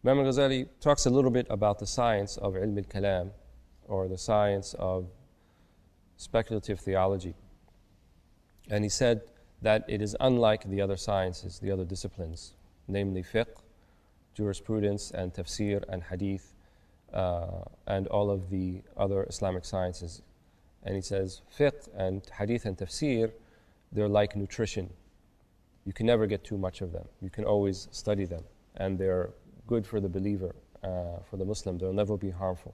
Imam Ghazali talks a little bit about the science of ilm al-kalam, or the science of speculative theology. And he said that it is unlike the other sciences, the other disciplines, namely fiqh, jurisprudence, and tafsir, and hadith, and all of the other Islamic sciences. And he says fiqh and hadith and tafsir, they're like nutrition. You can never get too much of them. You can always study them. And they're good for the believer, for the Muslim. They'll never be harmful.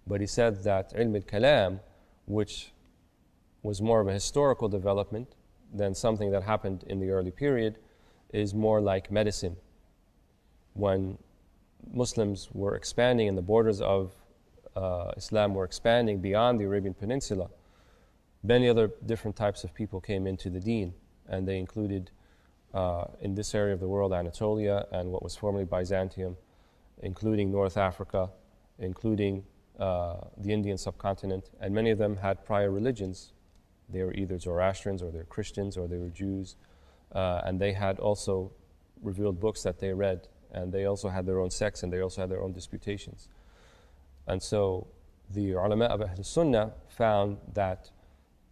But he said that ilm al-kalam, which was more of a historical development than something that happened in the early period, is more like medicine. When Muslims were expanding and the borders of Islam were expanding beyond the Arabian Peninsula, many other different types of people came into the deen, and they included in this area of the world Anatolia and what was formerly Byzantium, including North Africa, including the Indian subcontinent, and many of them had prior religions. They were either Zoroastrians, or they were Christians, or they were Jews, and they had also revealed books that they read, and they also had their own sects, and they also had their own disputations. And so the ulama of Ahl Sunnah found that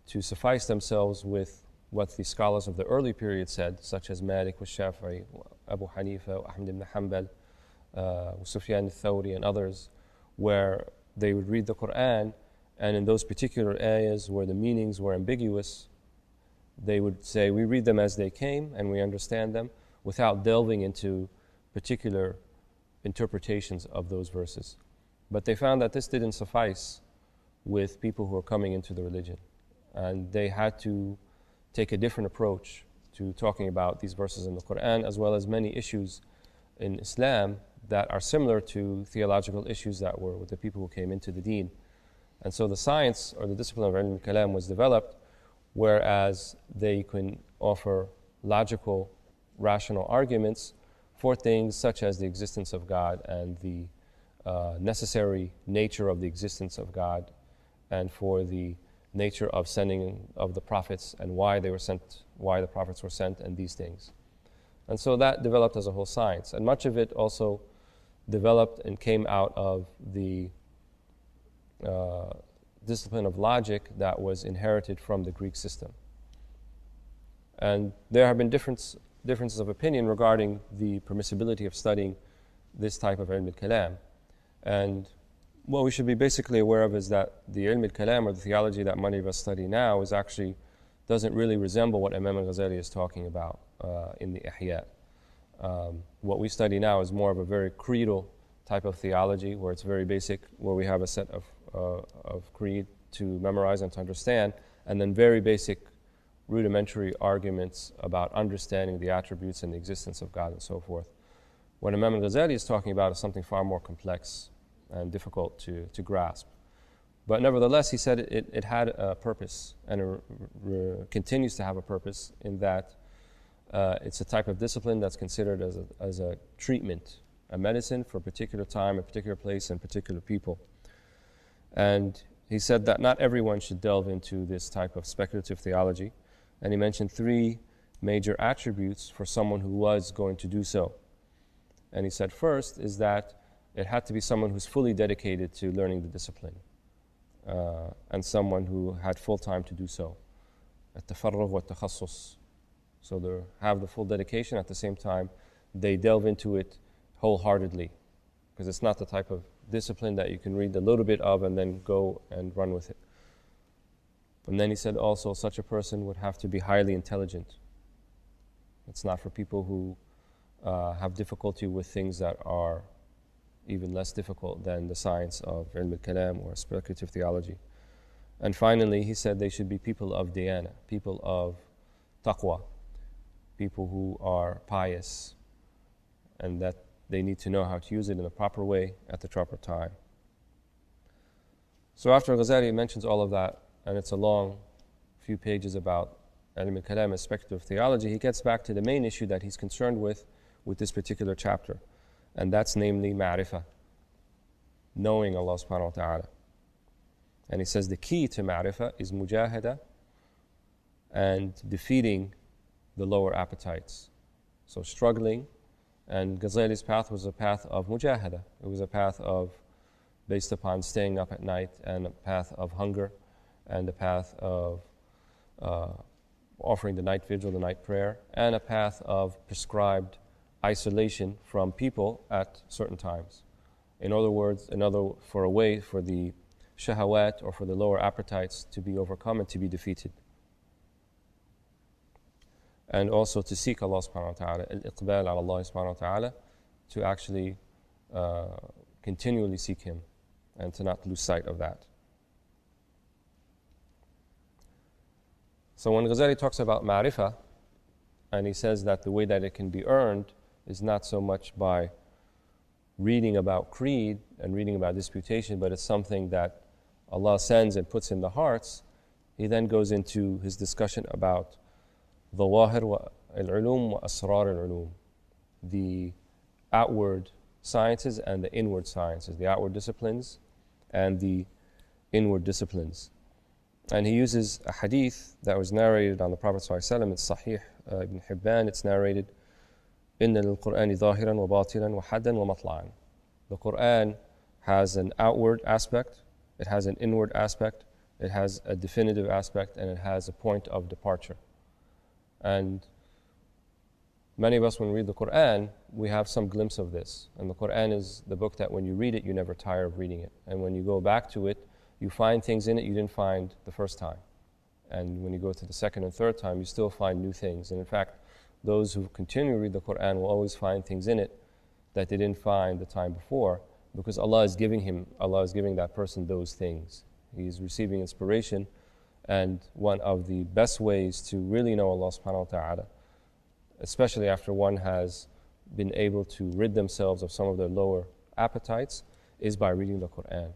to suffice themselves with what the scholars of the early period said, such as Malik, Shafi'i, Abu Hanifa, Ahmad ibn Hanbal, Sufyan al-Thawri, and others, where they would read the Quran, and in those particular areas where the meanings were ambiguous, they would say, we read them as they came and we understand them without delving into particular interpretations of those verses. But they found that this didn't suffice with people who were coming into the religion. And they had to take a different approach to talking about these verses in the Quran, as well as many issues in Islam that are similar to theological issues that were with the people who came into the deen. And so the science, or the discipline of ilm al-kalam, was developed, whereas they can offer logical, rational arguments for things such as the existence of God and the necessary nature of the existence of God, and for the nature of sending of the prophets and why they were sent, why the prophets were sent, and these things. And so that developed as a whole science. And much of it also developed and came out of the discipline of logic that was inherited from the Greek system. And there have been differences of opinion regarding the permissibility of studying this type of ilm al-kalam. And what we should be basically aware of is that the ilm al-kalam, or the theology that many of us study now, is actually doesn't really resemble what Imam Ghazali is talking about in the Ihya. What we study now is more of a very creedal type of theology, where it's very basic, where we have a set of creed to memorize and to understand, and then very basic rudimentary arguments about understanding the attributes and the existence of God and so forth. What Imam Ghazali is talking about is something far more complex and difficult to grasp. But nevertheless, he said it had a purpose, and continues to have a purpose, in that it's a type of discipline that's considered as a treatment, a medicine for a particular time, a particular place, and particular people. And he said that not everyone should delve into this type of speculative theology. And he mentioned 3 major attributes for someone who was going to do so. And he said first is that it had to be someone who's fully dedicated to learning the discipline, and someone who had full time to do so. التفرغ والتخصص. So they have the full dedication, at the same time they delve into it wholeheartedly, because it's not the type of discipline that you can read a little bit of and then go and run with it. And then he said also such a person would have to be highly intelligent. It's not for people who have difficulty with things that are even less difficult than the science of ilm al-kalam or speculative theology. And finally, he said they should be people of diyana, people of taqwa, people who are pious, and that they need to know how to use it in a proper way at the proper time. So after Ghazali mentions all of that, and it's a long few pages about ilm al-kalam and speculative theology, he gets back to the main issue that he's concerned with this particular chapter, and that's namely ma'rifah, knowing Allah subhanahu wa ta'ala. And he says the key to ma'rifah is mujahada, and defeating the lower appetites. So struggling And Ghazali's path was a path of mujahada. It was a path based upon staying up at night, and a path of hunger, and a path of offering the night vigil, the night prayer, and a path of prescribed isolation from people at certain times. In other words, for a way for the shahawat, or for the lower appetites, to be overcome and to be defeated. And also to seek Allah subhanahu wa ta'ala, al-iqbal ala Allah subhanahu wa ta'ala, to actually continually seek Him and to not lose sight of that. So when Ghazali talks about ma'rifah, and he says that the way that it can be earned is not so much by reading about creed and reading about disputation, but it's something that Allah sends and puts in the hearts, he then goes into his discussion about ظواهر العلوم وأسرار العلوم, the outward sciences and the inward sciences, the outward disciplines and the inward disciplines. And he uses a hadith that was narrated on the Prophet ﷺ. It's Sahih Ibn Hibban. It's narrated, إن للقرآن ظاهرا وباطنا وحدا ومطلعا. The Quran has an outward aspect, it has an inward aspect, it has a definitive aspect, and it has a point of departure. And many of us, when we read the Quran, we have some glimpse of this. And the Quran is the book that when you read it, you never tire of reading it. And when you go back to it, you find things in it you didn't find the first time. And when you go to the second and third time, you still find new things. And in fact, those who continue to read the Quran will always find things in it that they didn't find the time before, because Allah is giving that person those things. He's receiving inspiration. And one of the best ways to really know Allah subhanahu wa ta'ala, especially after one has been able to rid themselves of some of their lower appetites, is by reading the Quran.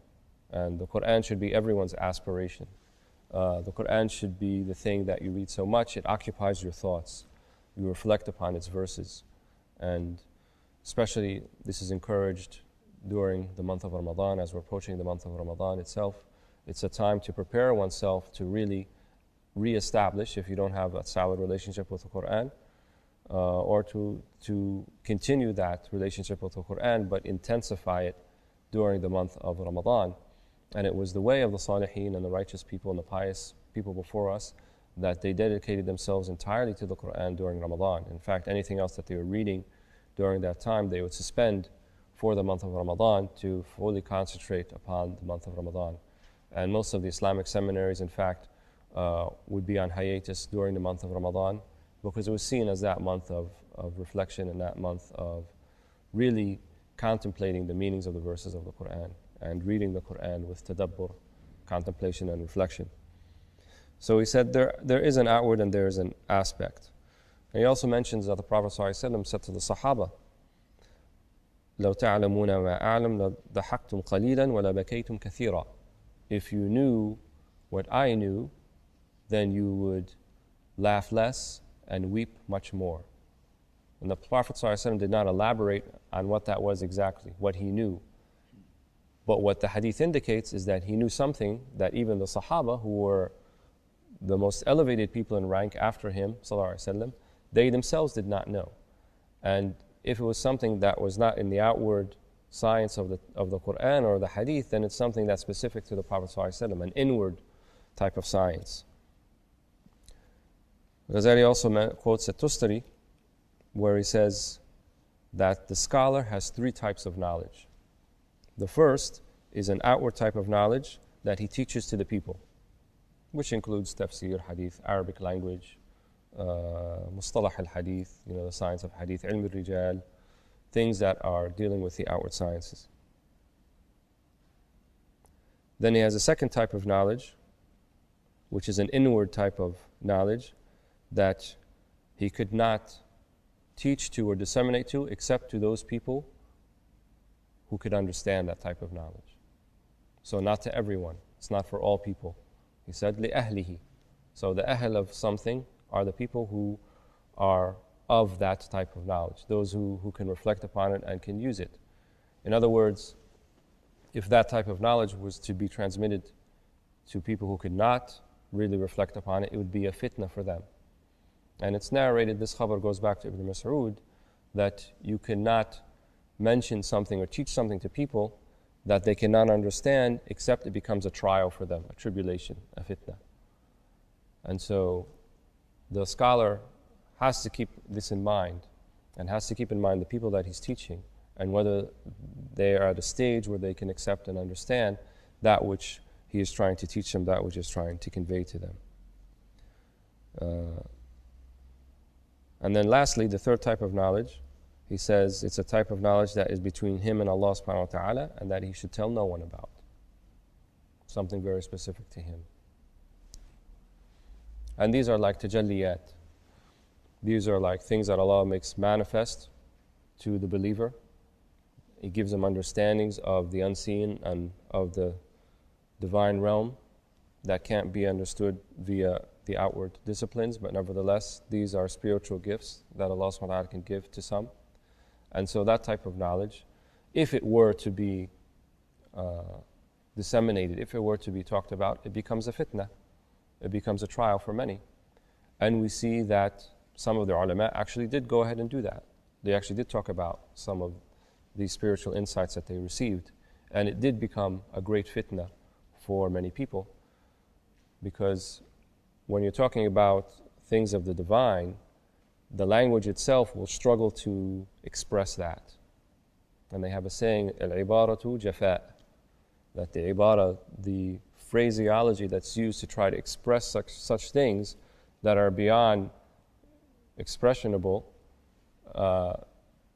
And the Quran should be everyone's aspiration. The Quran should be the thing that you read so much, it occupies your thoughts. You reflect upon its verses. And especially, this is encouraged during the month of Ramadan, as we're approaching the month of Ramadan itself. It's a time to prepare oneself to really re-establish, if you don't have a solid relationship with the Quran, or to continue that relationship with the Quran, but intensify it during the month of Ramadan. And it was the way of the Salihin and the righteous people and the pious people before us that they dedicated themselves entirely to the Quran during Ramadan. In fact, anything else that they were reading during that time, they would suspend for the month of Ramadan to fully concentrate upon the month of Ramadan. And most of the Islamic seminaries, in fact, would be on hiatus during the month of Ramadan, because it was seen as that month of reflection and that month of really contemplating the meanings of the verses of the Quran and reading the Quran with tadabbur, contemplation and reflection. So he said there is an outward and there is an aspect. And he also mentions that the Prophet ﷺ said to the Sahaba, لو تعلمون ما أعلم لضحكتم قليلا ولا بكيتم كثيرا. If you knew what I knew, then you would laugh less and weep much more. And the Prophet ﷺ did not elaborate on what that was exactly, what he knew. But what the hadith indicates is that he knew something that even the Sahaba, who were the most elevated people in rank after him, ﷺ, they themselves did not know. And if it was something that was not in the outward science of the Quran or the hadith, then it's something that's specific to the Prophet ﷺ, an inward type of science. Ghazali also quotes a Tustari, where he says that the scholar has three types of knowledge. The first is an outward type of knowledge that he teaches to the people, which includes tafsir, hadith, Arabic language, mustalah al-hadith, the science of hadith, ilm al-rijal, things that are dealing with the outward sciences. Then he has a second type of knowledge, which is an inward type of knowledge that he could not teach to or disseminate to except to those people who could understand that type of knowledge. So not to everyone. It's not for all people. He said, لِأَهْلِهِ. So the ahl of something are the people who are of that type of knowledge, those who can reflect upon it and can use it. In other words, if that type of knowledge was to be transmitted to people who could not really reflect upon it, it would be a fitna for them. And it's narrated, this khabar goes back to Ibn Mas'ud, that you cannot mention something or teach something to people that they cannot understand, except it becomes a trial for them, a tribulation, a fitna. And so the scholar has to keep this in mind, and has to keep in mind the people that he's teaching, and whether they are at a stage where they can accept and understand that which he is trying to teach them, that which he is trying to convey to them. And then lastly, the third type of knowledge, he says it's a type of knowledge that is between him and Allah subhanahu wa ta'ala, and that he should tell no one about. Something very specific to him. And these are like tajalliyat. These are like things that Allah makes manifest to the believer. He gives them understandings of the unseen and of the divine realm that can't be understood via the outward disciplines, but nevertheless, these are spiritual gifts that Allah subhanahu wa ta'ala can give to some. And so that type of knowledge, if it were to be disseminated, if it were to be talked about, it becomes a fitna. It becomes a trial for many. And we see that some of the ulama actually did go ahead and do that. They actually did talk about some of these spiritual insights that they received. And it did become a great fitna for many people, because when you're talking about things of the divine, the language itself will struggle to express that. And they have a saying, al-ibaratu jafa', that the ibara, the phraseology that's used to try to express such things that are beyond expressionable,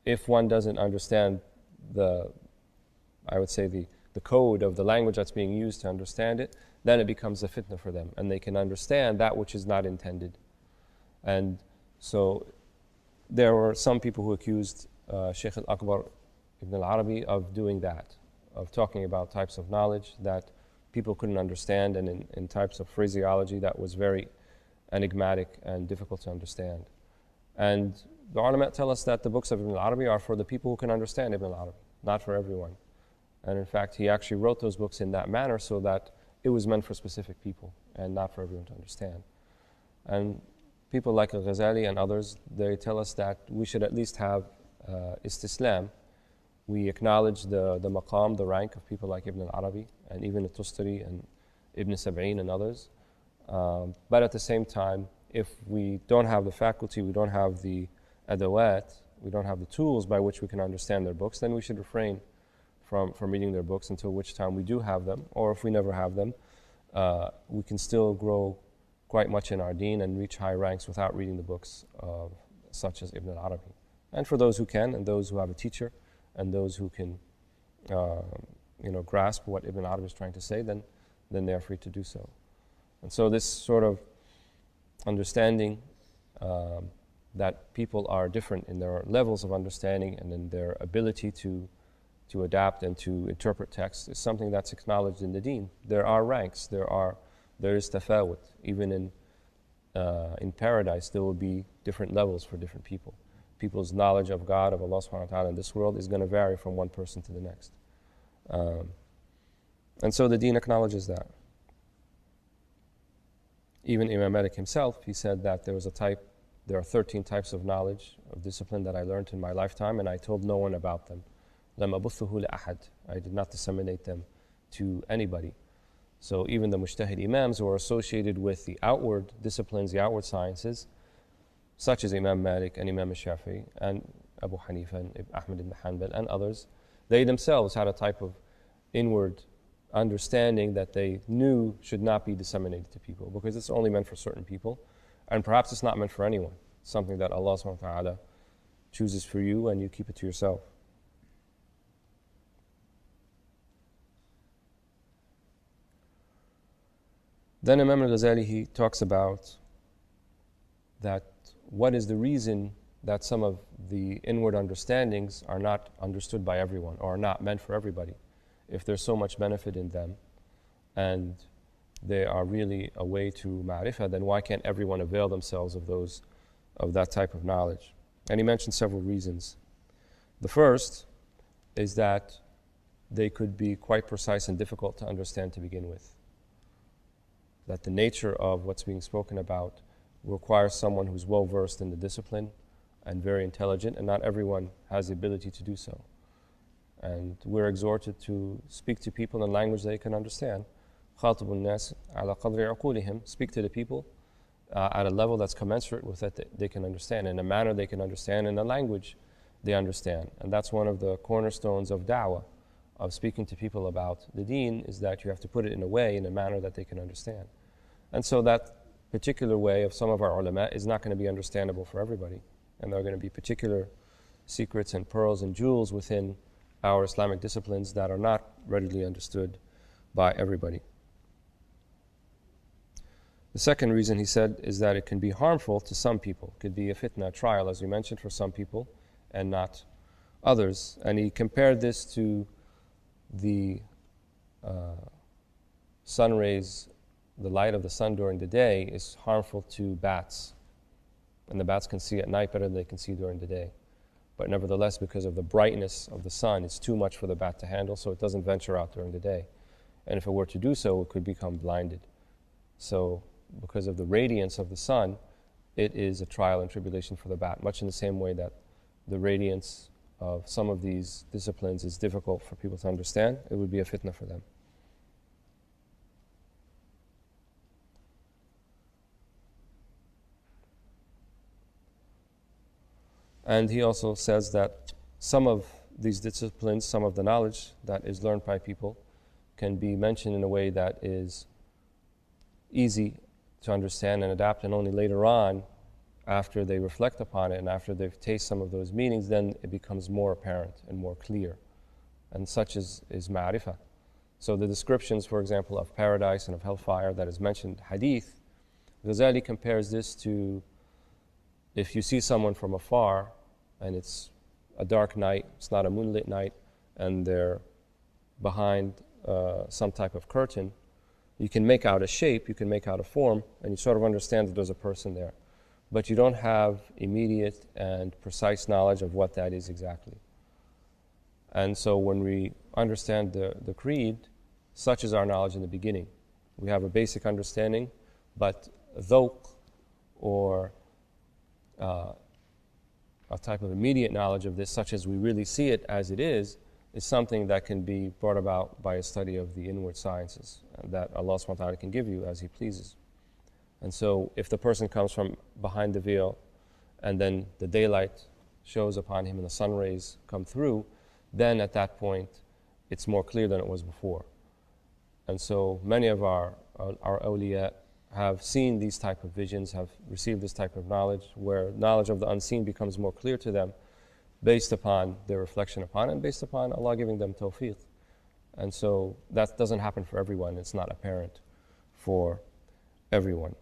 if one doesn't understand the code of the language that's being used to understand it, then it becomes a fitna for them, and they can understand that which is not intended. And so there were some people who accused Shaykh al-Akbar Ibn al-Arabi of doing that, of talking about types of knowledge that people couldn't understand, and in types of phraseology that was very enigmatic and difficult to understand. And the ulama tell us that the books of Ibn al-Arabi are for the people who can understand Ibn al-Arabi, not for everyone. And in fact, he actually wrote those books in that manner so that it was meant for specific people and not for everyone to understand. And people like Ghazali and others, they tell us that we should at least have istislam. We acknowledge the maqam, the rank of people like Ibn al-Arabi and even al-Tustari and Ibn Sab'in and others. But at the same time, if we don't have the faculty, we don't have the adawat, we don't have the tools by which we can understand their books, then we should refrain from reading their books until which time we do have them, or if we never have them, we can still grow quite much in our deen and reach high ranks without reading the books such as Ibn al-Arabi. And for those who can, and those who have a teacher, and those who can grasp what Ibn al-Arabi is trying to say, then they are free to do so. And so this sort of understanding that people are different in their levels of understanding and in their ability to adapt and to interpret text is something that's acknowledged in the deen. There are ranks, there is tafawut. Even in paradise, there will be different levels for different people. People's knowledge of God, of Allah subhanahu wa ta'ala in this world is going to vary from one person to the next. And so the deen acknowledges that. Even Imam Malik himself, he said that there are 13 types of knowledge, of discipline that I learned in my lifetime, and I told no one about them. لَمْ أَبُثُّهُ لِأَحَدٍ. I did not disseminate them to anybody. So even the mujtahid imams who are associated with the outward disciplines, the outward sciences, such as Imam Malik and Imam Shafi'i and Abu Hanifa and Ahmad ibn Hanbal and others, they themselves had a type of inward understanding that they knew should not be disseminated to people, because it's only meant for certain people, and perhaps it's not meant for anyone. It's something that Allah subhanahu wa ta'ala chooses for you, and you keep it to yourself. Then Imam al-Ghazali, he talks about that what is the reason that some of the inward understandings are not understood by everyone or are not meant for everybody. If there's so much benefit in them and they are really a way to ma'rifah, then why can't everyone avail themselves of that type of knowledge? And he mentioned several reasons. The first is that they could be quite precise and difficult to understand to begin with. That the nature of what's being spoken about requires someone who's well versed in the discipline and very intelligent, and not everyone has the ability to do so. And we're exhorted to speak to people in a language they can understand. خاطب الناس على قدر عقولهم. Speak to the people at a level that's commensurate with that they can understand, in a manner they can understand, in a language they understand. And that's one of the cornerstones of da'wah, of speaking to people about the deen, is that you have to put it in a way, in a manner that they can understand. And so that particular way of some of our ulama is not going to be understandable for everybody. And there are going to be particular secrets and pearls and jewels within our Islamic disciplines that are not readily understood by everybody. The second reason, he said, is that it can be harmful to some people. It could be a fitna, trial, as we mentioned, for some people and not others. And he compared this to the sun rays, the light of the sun during the day is harmful to bats. And the bats can see at night better than they can see during the day. But nevertheless, because of the brightness of the sun, it's too much for the bat to handle, so it doesn't venture out during the day. And if it were to do so, it could become blinded. So, because of the radiance of the sun, it is a trial and tribulation for the bat, much in the same way that the radiance of some of these disciplines is difficult for people to understand. It would be a fitna for them. And he also says that some of these disciplines, some of the knowledge that is learned by people, can be mentioned in a way that is easy to understand and adapt, and only later on, after they reflect upon it and after they've tasted some of those meanings, then it becomes more apparent and more clear. And such is ma'rifah. So the descriptions, for example, of paradise and of hellfire that is mentioned hadith, Ghazali compares this to if you see someone from afar and it's a dark night, it's not a moonlit night, and they're behind some type of curtain, you can make out a shape, you can make out a form, and you sort of understand that there's a person there. But you don't have immediate and precise knowledge of what that is exactly. And so when we understand the creed, such is our knowledge in the beginning. We have a basic understanding, but dhawq, or a type of immediate knowledge of this, such as we really see it as it is something that can be brought about by a study of the inward sciences that Allah subhanahu wa ta'ala can give you as He pleases. And so if the person comes from behind the veil and then the daylight shows upon him and the sun rays come through, then at that point it's more clear than it was before. And so many of our awliya have seen these type of visions, have received this type of knowledge, where knowledge of the unseen becomes more clear to them based upon their reflection upon it and based upon Allah giving them tawfiq. And so that doesn't happen for everyone. It's not apparent for everyone.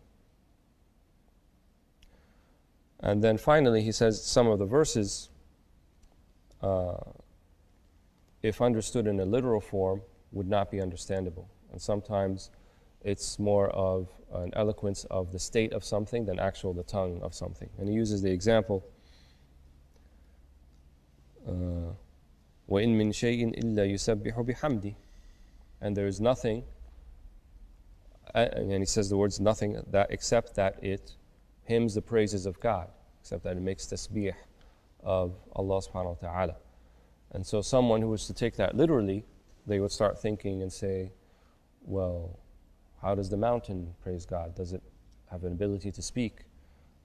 And then finally he says some of the verses, if understood in a literal form, would not be understandable. And sometimes it's more of an eloquence of the state of something than the tongue of something. And he uses the example, وَإِن مِّن شَيْءٍ إِلَّا يُسَبِّحُ بِحَمْدِهِ. And there is nothing, and he says the words nothing, that except that it hymns the praises of God, except that it makes tasbih of Allah subhanahu wa ta'ala. And so someone who was to take that literally, they would start thinking and say, well, how does the mountain praise God? Does it have an ability to speak?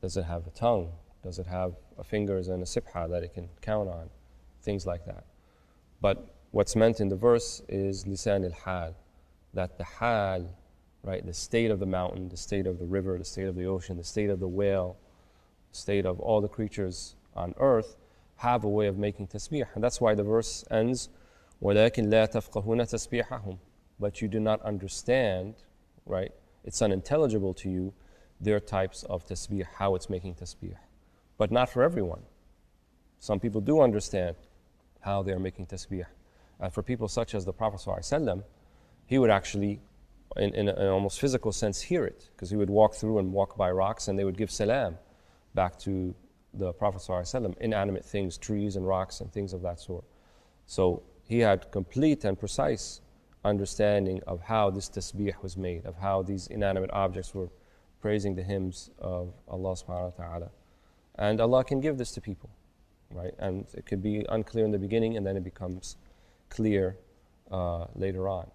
Does it have a tongue? Does it have fingers and a sibha that it can count on? Things like that. But what's meant in the verse is lisan al-hal, that the hal, right, the state of the mountain, the state of the river, the state of the ocean, the state of the whale, the state of all the creatures on earth have a way of making tasbih. And that's why the verse ends, وَلَكِنْ لَا تَفْقَهُونَ تَسْبِيحَهُمْ. But you do not understand, right? It's unintelligible to you, their types of tasbih, how it's making tasbih. But not for everyone. Some people do understand how they're making tasbih. For people such as the Prophet ﷺ, he would actually, in an almost physical sense, hear it, because he would walk through and walk by rocks, and they would give salam back to the Prophet ﷺ, inanimate things, trees and rocks and things of that sort. So he had complete and precise understanding of how this tasbih was made, of how these inanimate objects were praising the hymns of Allah subhanahu wa ta'ala. And Allah can give this to people, right? And it could be unclear in the beginning and then it becomes clear later on.